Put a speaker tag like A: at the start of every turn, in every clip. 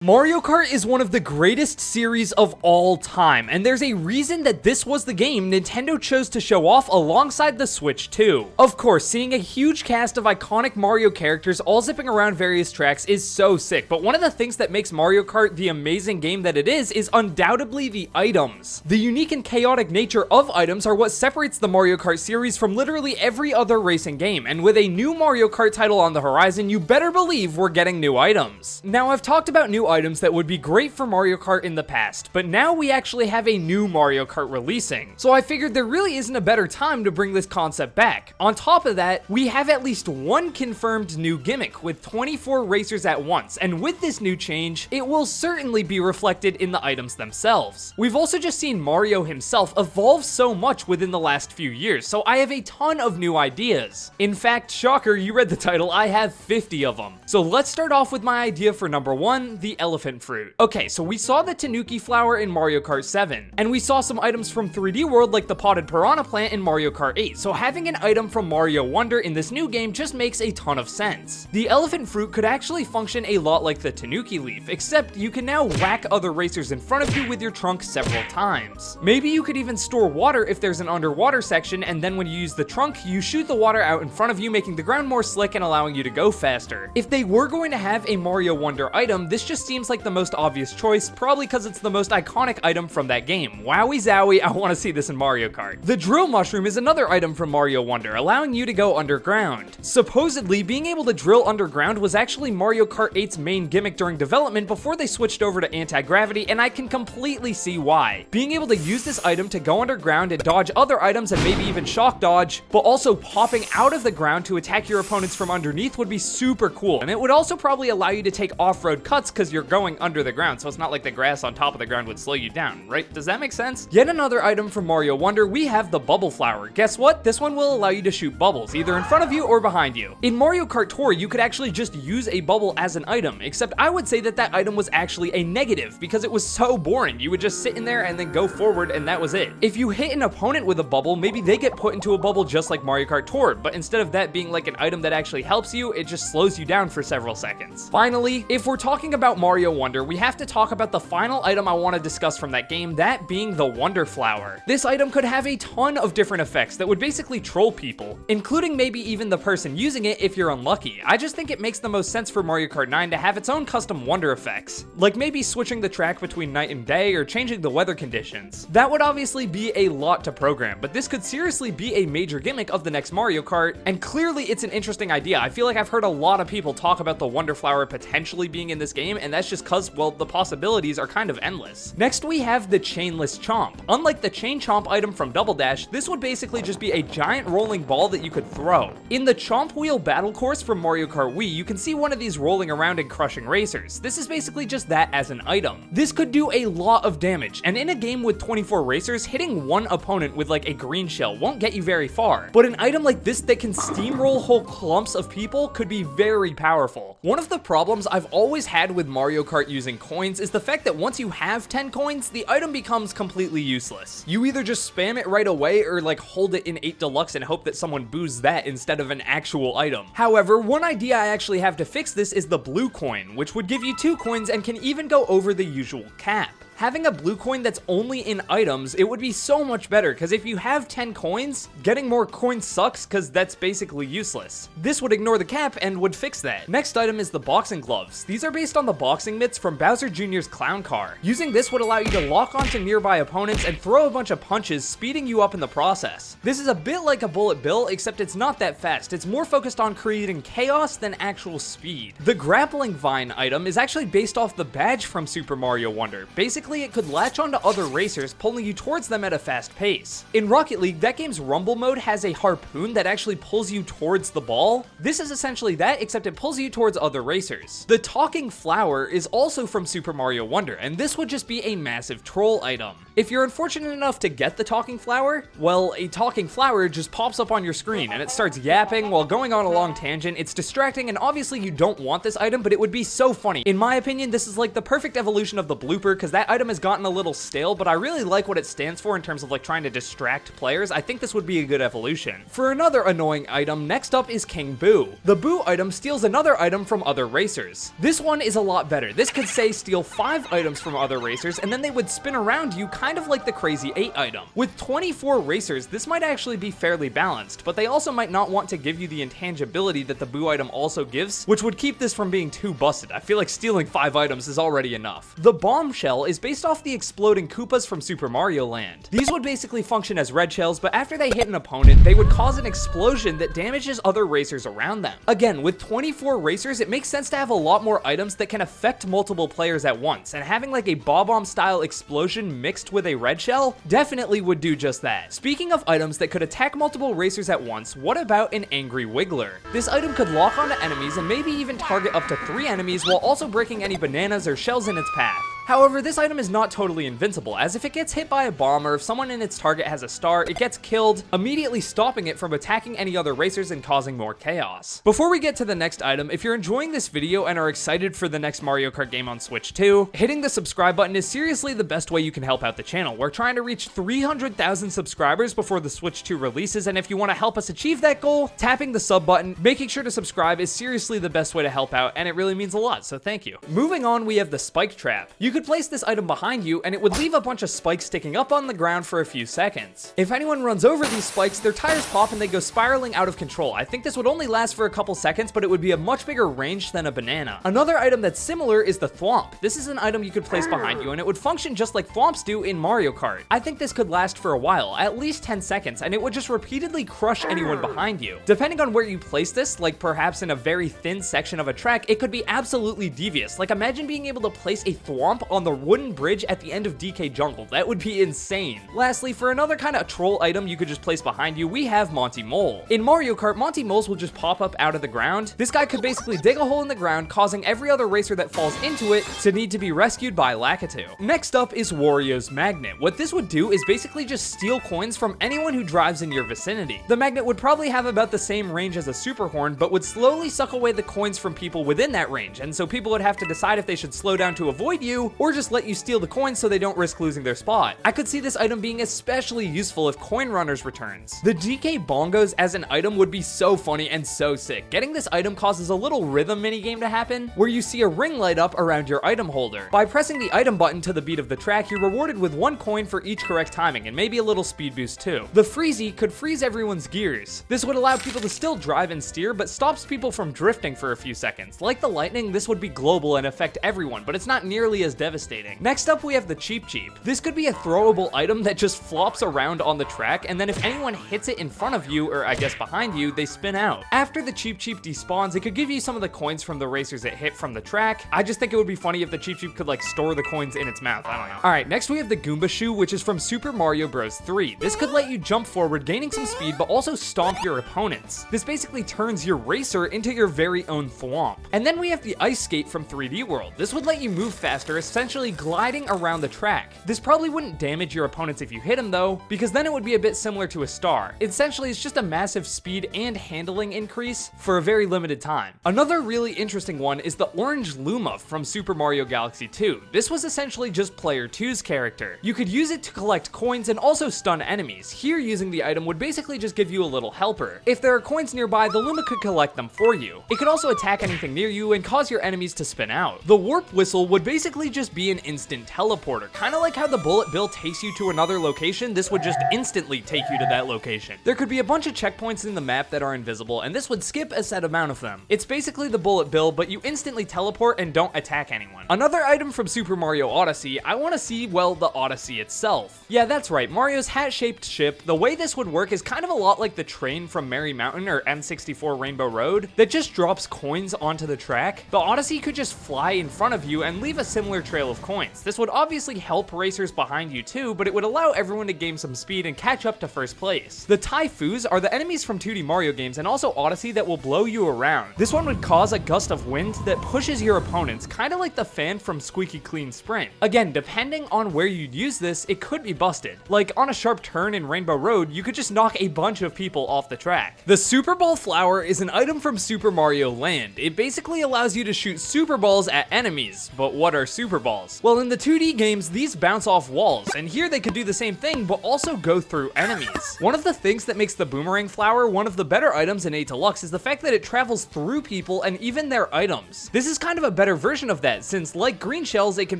A: Mario Kart is one of the greatest series of all time, and there's a reason that this was the game Nintendo chose to show off alongside the Switch 2. Of course, seeing a huge cast of iconic Mario characters all zipping around various tracks is so sick, but one of the things that makes Mario Kart the amazing game that it is undoubtedly the items. The unique and chaotic nature of items are what separates the Mario Kart series from literally every other racing game, and with a new Mario Kart title on the horizon, you better believe we're getting new items. Now, I've talked about new items that would be great for Mario Kart in the past, but now we actually have a new Mario Kart releasing, so I figured there really isn't a better time to bring this concept back. On top of that, we have at least one confirmed new gimmick with 24 racers at once, and with this new change, it will certainly be reflected in the items themselves. We've also just seen Mario himself evolve so much within the last few years, so I have a ton of new ideas. In fact, shocker, you read the title, I have 50 of them. So let's start off with my idea for number one, the elephant fruit. Okay, so we saw the Tanuki flower in Mario Kart 7, and we saw some items from 3D World like the potted piranha plant in Mario Kart 8, so having an item from Mario Wonder in this new game just makes a ton of sense. The elephant fruit could actually function a lot like the Tanuki leaf, except you can now whack other racers in front of you with your trunk several times. Maybe you could even store water if there's an underwater section, and then when you use the trunk, you shoot the water out in front of you, making the ground more slick and allowing you to go faster. If they were going to have a Mario Wonder item, this just seems like the most obvious choice, probably because it's the most iconic item from that game. Wowie zowie, I want to see this in Mario Kart. The drill mushroom is another item from Mario Wonder, allowing you to go underground. Supposedly, being able to drill underground was actually Mario Kart 8's main gimmick during development before they switched over to anti-gravity, and I can completely see why. Being able to use this item to go underground and dodge other items and maybe even shock dodge, but also popping out of the ground to attack your opponents from underneath would be super cool, and it would also probably allow you to take off-road cuts because you're going under the ground, so it's not like the grass on top of the ground would slow you down, right? Does that make sense? Yet another item from Mario Wonder, we have the bubble flower. Guess what? This one will allow you to shoot bubbles, either in front of you or behind you. In Mario Kart Tour, you could actually just use a bubble as an item, except I would say that that item was actually a negative, because it was so boring. You would just sit in there and then go forward, and that was it. If you hit an opponent with a bubble, maybe they get put into a bubble just like Mario Kart Tour, but instead of that being like an item that actually helps you, it just slows you down for several seconds. Finally, if we're talking about Mario Wonder, we have to talk about the final item I want to discuss from that game, that being the Wonder Flower. This item could have a ton of different effects that would basically troll people, including maybe even the person using it if you're unlucky. I just think it makes the most sense for Mario Kart 9 to have its own custom wonder effects, like maybe switching the track between night and day or changing the weather conditions. That would obviously be a lot to program, but this could seriously be a major gimmick of the next Mario Kart, and clearly it's an interesting idea. I feel like I've heard a lot of people talk about the Wonder Flower potentially being in this game, and that's just cause, well, the possibilities are kind of endless. Next, we have the Chainless Chomp. Unlike the Chain Chomp item from Double Dash, this would basically just be a giant rolling ball that you could throw. In the Chomp Wheel Battle Course from Mario Kart Wii, you can see one of these rolling around and crushing racers. This is basically just that as an item. This could do a lot of damage, and in a game with 24 racers, hitting one opponent with like a green shell won't get you very far. But an item like this that can steamroll whole clumps of people could be very powerful. One of the problems I've always had with Mario Kart using coins is the fact that once you have 10 coins, the item becomes completely useless. You either just spam it right away or like hold it in 8 Deluxe and hope that someone boos that instead of an actual item. However, one idea I actually have to fix this is the blue coin, which would give you 2 coins and can even go over the usual cap. Having a blue coin that's only in items, it would be so much better, because if you have 10 coins, getting more coins sucks because that's basically useless. This would ignore the cap and would fix that. Next item is the boxing gloves. These are based on the boxing mitts from Bowser Jr.'s Clown Car. Using this would allow you to lock onto nearby opponents and throw a bunch of punches, speeding you up in the process. This is a bit like a bullet bill, except it's not that fast. It's more focused on creating chaos than actual speed. The grappling vine item is actually based off the badge from Super Mario Wonder. Basically, it could latch onto other racers, pulling you towards them at a fast pace. In Rocket League, that game's Rumble mode has a harpoon that actually pulls you towards the ball. This is essentially that, except it pulls you towards other racers. The talking flower is also from Super Mario Wonder, and this would just be a massive troll item. If you're unfortunate enough to get the talking flower, well, a talking flower just pops up on your screen and it starts yapping while going on a long tangent. It's distracting, and obviously you don't want this item, but it would be so funny. In my opinion, this is like the perfect evolution of the blooper, because that item item has gotten a little stale, but I really like what it stands for in terms of like trying to distract players. I think this would be a good evolution. For another annoying item, next up is King Boo. The Boo item steals another item from other racers. This one is a lot better. This could say steal 5 items from other racers, and then they would spin around you kind of like the Crazy 8 item. With 24 racers, this might actually be fairly balanced, but they also might not want to give you the intangibility that the Boo item also gives, which would keep this from being too busted. I feel like stealing 5 items is already enough. The Bombshell is based off the exploding Koopas from Super Mario Land. These would basically function as red shells, but after they hit an opponent, they would cause an explosion that damages other racers around them. Again, with 24 racers, it makes sense to have a lot more items that can affect multiple players at once, and having like a Bob-omb style explosion mixed with a red shell definitely would do just that. Speaking of items that could attack multiple racers at once, what about an Angry Wiggler? This item could lock onto enemies and maybe even target up to 3 enemies while also breaking any bananas or shells in its path. However, this item is not totally invincible, as if it gets hit by a bomb or if someone in its target has a star, it gets killed, immediately stopping it from attacking any other racers and causing more chaos. Before we get to the next item, if you're enjoying this video and are excited for the next Mario Kart game on Switch 2, hitting the subscribe button is seriously the best way you can help out the channel. We're trying to reach 300,000 subscribers before the Switch 2 releases, and if you want to help us achieve that goal, tapping the sub button, making sure to subscribe is seriously the best way to help out, and it really means a lot, so thank you. Moving on, we have the Spike Trap. You could place this item behind you, and it would leave a bunch of spikes sticking up on the ground for a few seconds. If anyone runs over these spikes, their tires pop and they go spiraling out of control. I think this would only last for a couple seconds, but it would be a much bigger range than a banana. Another item that's similar is the Thwomp. This is an item you could place behind you, and it would function just like Thwomps do in Mario Kart. I think this could last for a while, at least 10 seconds, and it would just repeatedly crush anyone behind you. Depending on where you place this, like perhaps in a very thin section of a track, it could be absolutely devious. Like imagine being able to place a Thwomp on the wooden bridge at the end of DK Jungle. That would be insane. Lastly, for another kind of troll item you could just place behind you, we have Monty Mole. In Mario Kart, Monty Moles will just pop up out of the ground. This guy could basically dig a hole in the ground, causing every other racer that falls into it to need to be rescued by Lakitu. Next up is Wario's Magnet. What this would do is basically just steal coins from anyone who drives in your vicinity. The magnet would probably have about the same range as a super horn, but would slowly suck away the coins from people within that range, and so people would have to decide if they should slow down to avoid you, or just let you steal the coins so they don't risk losing their spot. I could see this item being especially useful if Coin Runners returns. The DK Bongos as an item would be so funny and so sick. Getting this item causes a little rhythm minigame to happen, where you see a ring light up around your item holder. By pressing the item button to the beat of the track, you're rewarded with 1 coin for each correct timing, and maybe a little speed boost too. The Freezy could freeze everyone's gears. This would allow people to still drive and steer, but stops people from drifting for a few seconds. Like the lightning, this would be global and affect everyone, but it's not nearly as devastating. Next up, we have the Cheep Cheep. This could be a throwable item that just flops around on the track, and then if anyone hits it in front of you, or I guess behind you, they spin out. After the Cheep Cheep despawns, it could give you some of the coins from the racers it hit from the track. I just think it would be funny if the Cheep Cheep could like store the coins in its mouth. I don't know. Alright, next we have the Goomba Shoe, which is from Super Mario Bros. 3. This could let you jump forward, gaining some speed, but also stomp your opponents. This basically turns your racer into your very own Thwomp. And then we have the Ice Skate from 3D World. This would let you move faster, essentially gliding around the track. This probably wouldn't damage your opponents if you hit them though, because then it would be a bit similar to a star. Essentially, it's just a massive speed and handling increase for a very limited time. Another really interesting one is the Orange Luma from Super Mario Galaxy 2. This was essentially just Player 2's character. You could use it to collect coins and also stun enemies. Here, using the item would basically just give you a little helper. If there are coins nearby, the Luma could collect them for you. It could also attack anything near you and cause your enemies to spin out. The Warp Whistle would basically just be an instant teleporter, kind of like how the Bullet Bill takes you to another location. This would just instantly take you to that location. There could be a bunch of checkpoints in the map that are invisible, and this would skip a set amount of them. It's basically the Bullet Bill, but you instantly teleport and don't attack anyone. Another item from Super Mario Odyssey, I want to see, well, the Odyssey itself. Yeah, that's right, Mario's hat-shaped ship. The way this would work is kind of a lot like the train from Merry Mountain or N64 Rainbow Road that just drops coins onto the track. The Odyssey could just fly in front of you and leave a similar trail of coins. This would obviously help racers behind you too, but it would allow everyone to gain some speed and catch up to first place. The Typhoos are the enemies from 2D Mario games and also Odyssey that will blow you around. This one would cause a gust of wind that pushes your opponents, kind of like the fan from Squeaky Clean Sprint. Again, depending on where you'd use this, it could be busted. Like on a sharp turn in Rainbow Road, you could just knock a bunch of people off the track. The Super Ball Flower is an item from Super Mario Land. It basically allows you to shoot Super Balls at enemies. But what are Super super balls. Well, in the 2D games, these bounce off walls, and here they could do the same thing, but also go through enemies. One of the things that makes the boomerang flower one of the better items in 8 Deluxe is the fact that it travels through people and even their items. This is kind of a better version of that, since like green shells, it can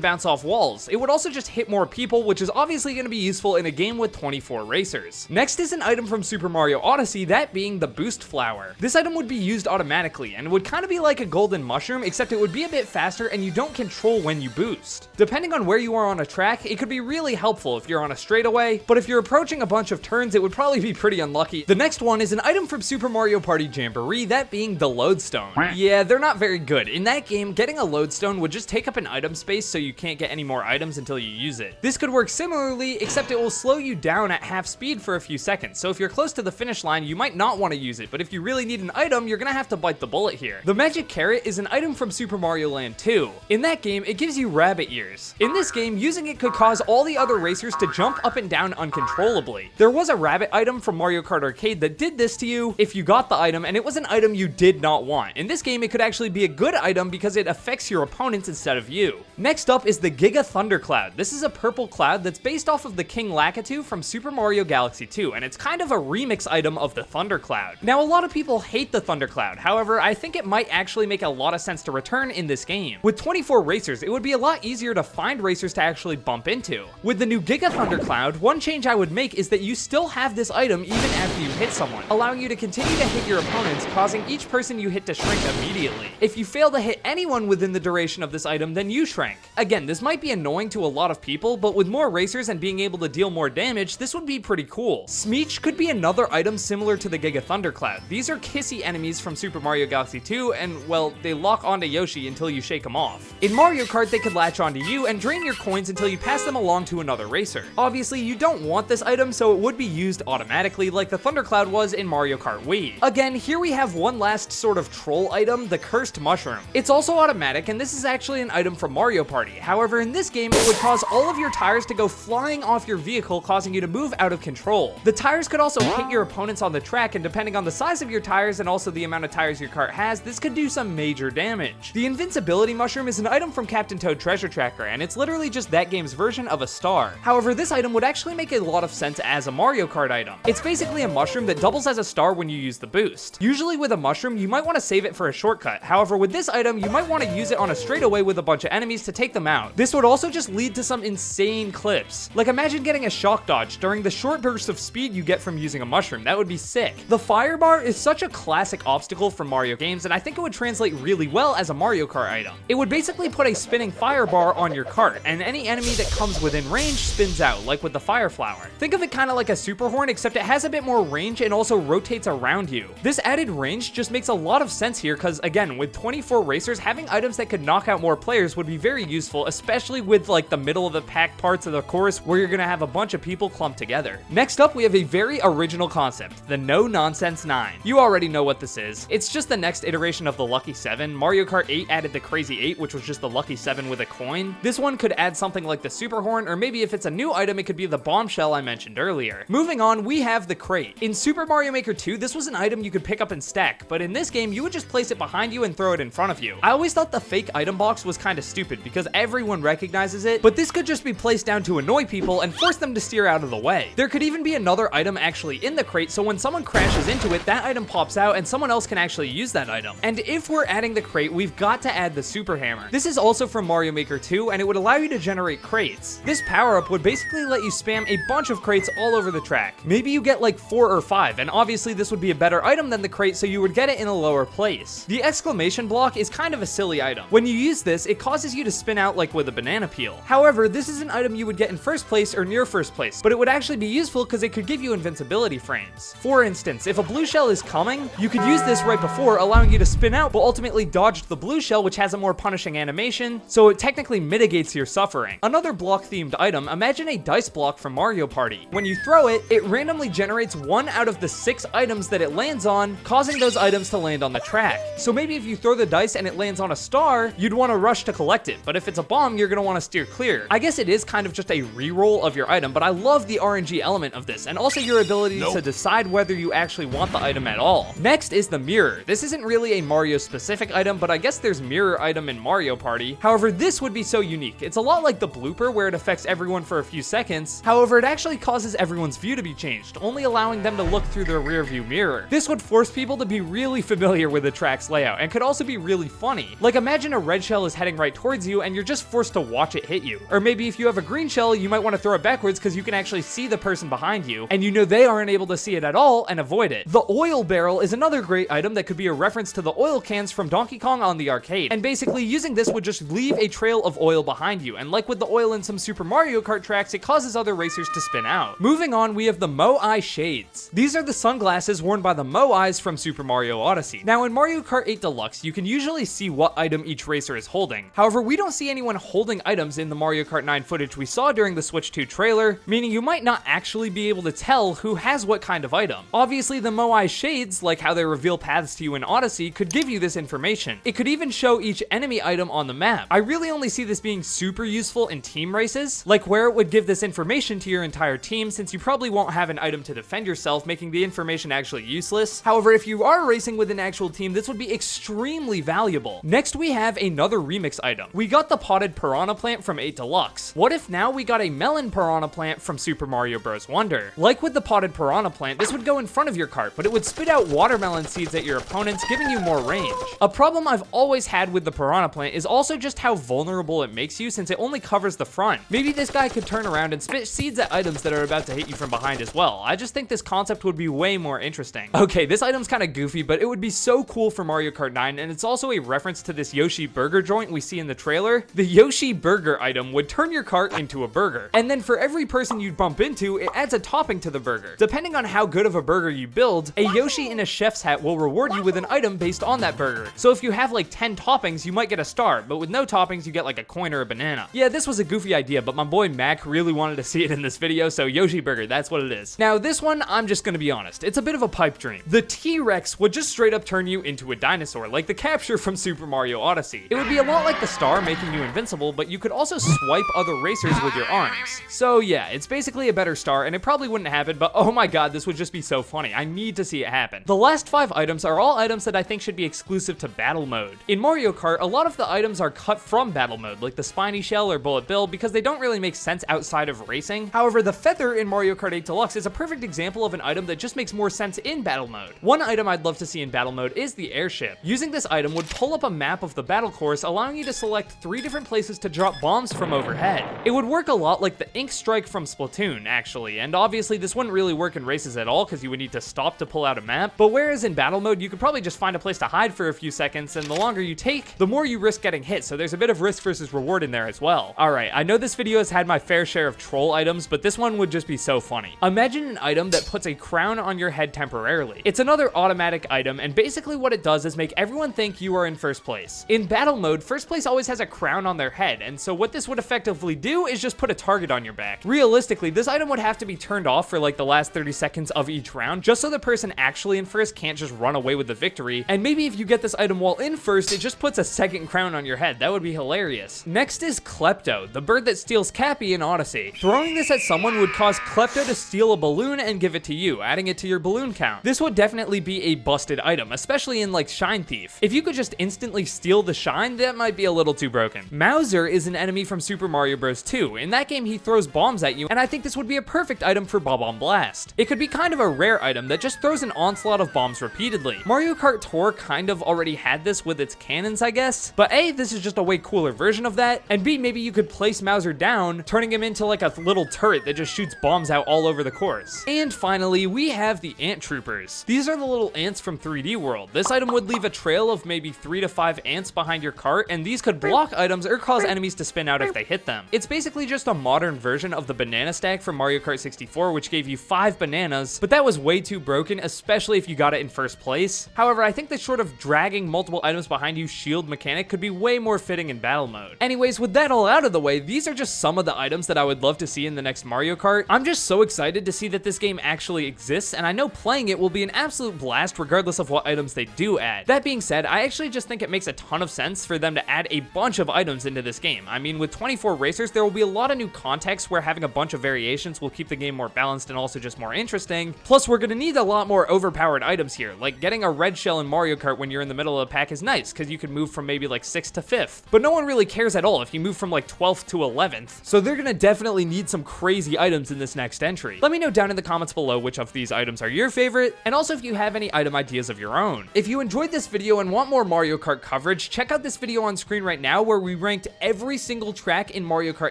A: bounce off walls. It would also just hit more people, which is obviously going to be useful in a game with 24 racers. Next is an item from Super Mario Odyssey, that being the boost flower. This item would be used automatically, and would kind of be like a golden mushroom, except it would be a bit faster and you don't control when you boost. Depending on where you are on a track, it could be really helpful if you're on a straightaway, but if you're approaching a bunch of turns, it would probably be pretty unlucky. The next one is an item from Super Mario Party Jamboree, that being the lodestone. Yeah, they're not very good. In that game, getting a lodestone would just take up an item space so you can't get any more items until you use it. This could work similarly, except it will slow you down at half speed for a few seconds, so if you're close to the finish line, you might not want to use it, but if you really need an item, you're gonna have to bite the bullet here. The magic carrot is an item from Super Mario Land 2. In that game, it gives you rabbit ears. In this game, using it could cause all the other racers to jump up and down uncontrollably. There was a rabbit item from Mario Kart Arcade that did this to you if you got the item, and it was an item you did not want. In this game, it could actually be a good item because it affects your opponents instead of you. Next up is the Giga Thundercloud. This is a purple cloud that's based off of the King Lakitu from Super Mario Galaxy 2, and it's kind of a remix item of the Thundercloud. Now, a lot of people hate the Thundercloud. However, I think it might actually make a lot of sense to return in this game. With 24 racers, it would be a lot easier to find racers to actually bump into. With the new Giga Thundercloud, one change I would make is that you still have this item even after you hit someone, allowing you to continue to hit your opponents, causing each person you hit to shrink immediately. If you fail to hit anyone within the duration of this item, then you shrink. Again, this might be annoying to a lot of people, but with more racers and being able to deal more damage, this would be pretty cool. Smeech could be another item similar to the Giga Thundercloud. These are kissy enemies from Super Mario Galaxy 2, and well, they lock onto Yoshi until you shake them off. In Mario Kart, they could latch onto you and drain your coins until you pass them along to another racer. Obviously, you don't want this item, so it would be used automatically like the Thundercloud was in Mario Kart Wii. Again, here we have one last sort of troll item, the Cursed Mushroom. It's also automatic, and this is actually an item from Mario Party. However, in this game, it would cause all of your tires to go flying off your vehicle, causing you to move out of control. The tires could also hit your opponents on the track, and depending on the size of your tires and also the amount of tires your cart has, this could do some major damage. The Invincibility Mushroom is an item from Captain Toad Treasure Tracker, and it's literally just that game's version of a star. However, this item would actually make a lot of sense as a Mario Kart item. It's basically a mushroom that doubles as a star when you use the boost. Usually with a mushroom, you might want to save it for a shortcut. However, with this item, you might want to use it on a straightaway with a bunch of enemies to take them out. This would also just lead to some insane clips. Like, imagine getting a shock dodge during the short burst of speed you get from using a mushroom. That would be sick. The fire bar is such a classic obstacle from Mario games, and I think it would translate really well as a Mario Kart item. It would basically put a spinning fire bar on your cart, and any enemy that comes within range spins out, like with the fire flower. Think of it kind of like a super horn, except it has a bit more range and also rotates around you. This added range just makes a lot of sense here because, again, with 24 racers, having items that could knock out more players would be very useful, especially with like the middle of the pack parts of the course where you're gonna have a bunch of people clumped together. Next up, we have a very original concept, the No Nonsense 9. You already know what this is. It's just the next iteration of the Lucky 7. Mario Kart 8 added the Crazy 8, which was just the Lucky 7 with a coin. This one could add something like the Super Horn, or maybe if it's a new item, it could be the Bombshell I mentioned earlier. Moving on, we have the Crate. In Super Mario Maker 2, this was an item you could pick up and stack, but in this game, you would just place it behind you and throw it in front of you. I always thought the fake item box was kind of stupid because everyone recognizes it, but this could just be placed down to annoy people and force them to steer out of the way. There could even be another item actually in the crate, so when someone crashes into it, that item pops out and someone else can actually use that item. And if we're adding the crate, we've got to add the Super Hammer. This is also from Mario Maker 2, and it would allow you to generate crates. This power-up would basically let you spam a bunch of crates all over the track. Maybe you get like 4 or 5, and obviously this would be a better item than the crate, so you would get it in a lower place. The exclamation block is kind of a silly item. When you use this, it causes you to spin out like with a banana peel. However, this is an item you would get in first place or near first place, but it would actually be useful because it could give you invincibility frames. For instance, if a blue shell is coming, you could use this right before, allowing you to spin out, but ultimately dodge the blue shell, which has a more punishing animation, so it technically mitigates your suffering. Another block-themed item, imagine a dice block from Mario Party. When you throw it, it randomly generates 1 out of the 6 items that it lands on, causing those items to land on the track. So maybe if you throw the dice and it lands on a star, you'd want to rush to collect it, but if it's a bomb, you're going to want to steer clear. I guess it is kind of just a reroll of your item, but I love the RNG element of this, and also your ability to decide whether you actually want the item at all. Next is the mirror. This isn't really a Mario specific item, but I guess there's mirror item in Mario Party. However, this This would be so unique. It's a lot like the blooper where it affects everyone for a few seconds. However, it actually causes everyone's view to be changed, only allowing them to look through their rear view mirror. This would force people to be really familiar with the track's layout and could also be really funny. Like imagine a red shell is heading right towards you and you're just forced to watch it hit you. Or maybe if you have a green shell, you might want to throw it backwards because you can actually see the person behind you and you know they aren't able to see it at all and avoid it. The oil barrel is another great item that could be a reference to the oil cans from Donkey Kong on the arcade. And basically using this would just leave a trail of oil behind you. And like with the oil in some Super Mario Kart tracks, it causes other racers to spin out. Moving on, we have the Moai shades. These are the sunglasses worn by the Moais from Super Mario Odyssey. Now in Mario Kart 8 Deluxe, you can usually see what item each racer is holding. However, we don't see anyone holding items in the Mario Kart 9 footage we saw during the Switch 2 trailer, meaning you might not actually be able to tell who has what kind of item. Obviously, the Moai shades, like how they reveal paths to you in Odyssey, could give you this information. It could even show each enemy item on the map. I really only see this being super useful in team races, like where it would give this information to your entire team since you probably won't have an item to defend yourself, making the information actually useless. However, if you are racing with an actual team, this would be extremely valuable. Next, we have another remix item. We got the potted piranha plant from 8 Deluxe. What if now we got a melon piranha plant from Super Mario Bros. Wonder? Like with the potted piranha plant, this would go in front of your cart, but it would spit out watermelon seeds at your opponents, giving you more range. A problem I've always had with the piranha plant is also just how vulnerable it makes you since it only covers the front. Maybe this guy could turn around and spit seeds at items that are about to hit you from behind as well. I just think this concept would be way more interesting. Okay, this item's kind of goofy, but it would be so cool for Mario Kart 9, and it's also a reference to this Yoshi burger joint we see in the trailer. The Yoshi burger item would turn your cart into a burger, and then for every person you'd bump into, it adds a topping to the burger. Depending on how good of a burger you build, a Yoshi in a chef's hat will reward you with an item based on that burger. So if you have like 10 toppings, you might get a star, but with no toppings, you get like a coin or a banana. Yeah, this was a goofy idea, but my boy Mac really wanted to see it in this video, so Yoshi burger, that's what it is. Now this one, I'm just gonna be honest, it's a bit of a pipe dream. The T-Rex would just straight up turn you into a dinosaur, like the capture from Super Mario Odyssey. It would be a lot like the star, making you invincible, but you could also swipe other racers with your arms. So yeah, it's basically a better star, and it probably wouldn't happen, but oh my god, this would just be so funny. I need to see it happen. The last 5 items are all items that I think should be exclusive to battle mode. In Mario Kart, a lot of the items are cut from battle mode, like the spiny shell or bullet bill, because they don't really make sense outside of racing. However, the feather in Mario Kart 8 Deluxe is a perfect example of an item that just makes more sense in battle mode. One item I'd love to see in battle mode is the airship. Using this item would pull up a map of the battle course, allowing you to select 3 different places to drop bombs from overhead. It would work a lot like the ink strike from Splatoon, actually, and obviously this wouldn't really work in races at all because you would need to stop to pull out a map, but whereas in battle mode, you could probably just find a place to hide for a few seconds, and the longer you take, the more you risk getting hit, so there's a bit of risk versus reward in there as well. Alright, I know this video has had my fair share of troll items, but this one would just be so funny. Imagine an item that puts a crown on your head temporarily. It's another automatic item, and basically what it does is make everyone think you are in first place. In battle mode, first place always has a crown on their head, and so what this would effectively do is just put a target on your back. Realistically, this item would have to be turned off for like the last 30 seconds of each round, just so the person actually in first can't just run away with the victory, and maybe if you get this item while in first, it just puts a second crown on your head. That would be hilarious. Next is Klepto, the bird that steals Cappy in Odyssey. Throwing this at someone would cause Klepto to steal a balloon and give it to you, adding it to your balloon count. This would definitely be a busted item, especially in like Shine Thief. If you could just instantly steal the shine, that might be a little too broken. Mauser is an enemy from Super Mario Bros. 2. In that game, he throws bombs at you, and I think this would be a perfect item for Bob-omb Blast. It could be kind of a rare item that just throws an onslaught of bombs repeatedly. Mario Kart Tour kind of already had this with its cannons, I guess, but A, this is just a way cooler version of that, and B, maybe you could place Mauser down, turning him into like a little turret that just shoots bombs out all over the course. And finally, we have the Ant Troopers. These are the little ants from 3D World. This item would leave a trail of maybe 3 to 5 ants behind your cart, and these could block items or cause enemies to spin out if they hit them. It's basically just a modern version of the banana stack from Mario Kart 64, which gave you 5 bananas, but that was way too broken, especially if you got it in first place. However, I think the sort of dragging multiple items behind you shield mechanic could be way more fitting in battle mode. Anyways, with that all out of the way, these are just some of the items that I would love to see in the next Mario Kart. I'm just so excited to see that this game actually exists, and I know playing it will be an absolute blast regardless of what items they do add. That being said, I actually just think it makes a ton of sense for them to add a bunch of items into this game. I mean, with 24 racers, there will be a lot of new contexts where having a bunch of variations will keep the game more balanced and also just more interesting. Plus, we're gonna need a lot more overpowered items here, like getting a red shell in Mario Kart when you're in the middle of the pack is nice, because you can move from maybe like 6th to 5th. But no no one really cares at all if you move from like 12th to 11th. So they're gonna definitely need some crazy items in this next entry. Let me know down in the comments below which of these items are your favorite, and also if you have any item ideas of your own. If you enjoyed this video and want more Mario Kart coverage, check out this video on screen right now where we ranked every single track in Mario Kart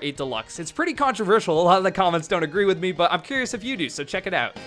A: 8 Deluxe. It's pretty controversial, a lot of the comments don't agree with me, but I'm curious if you do, so check it out.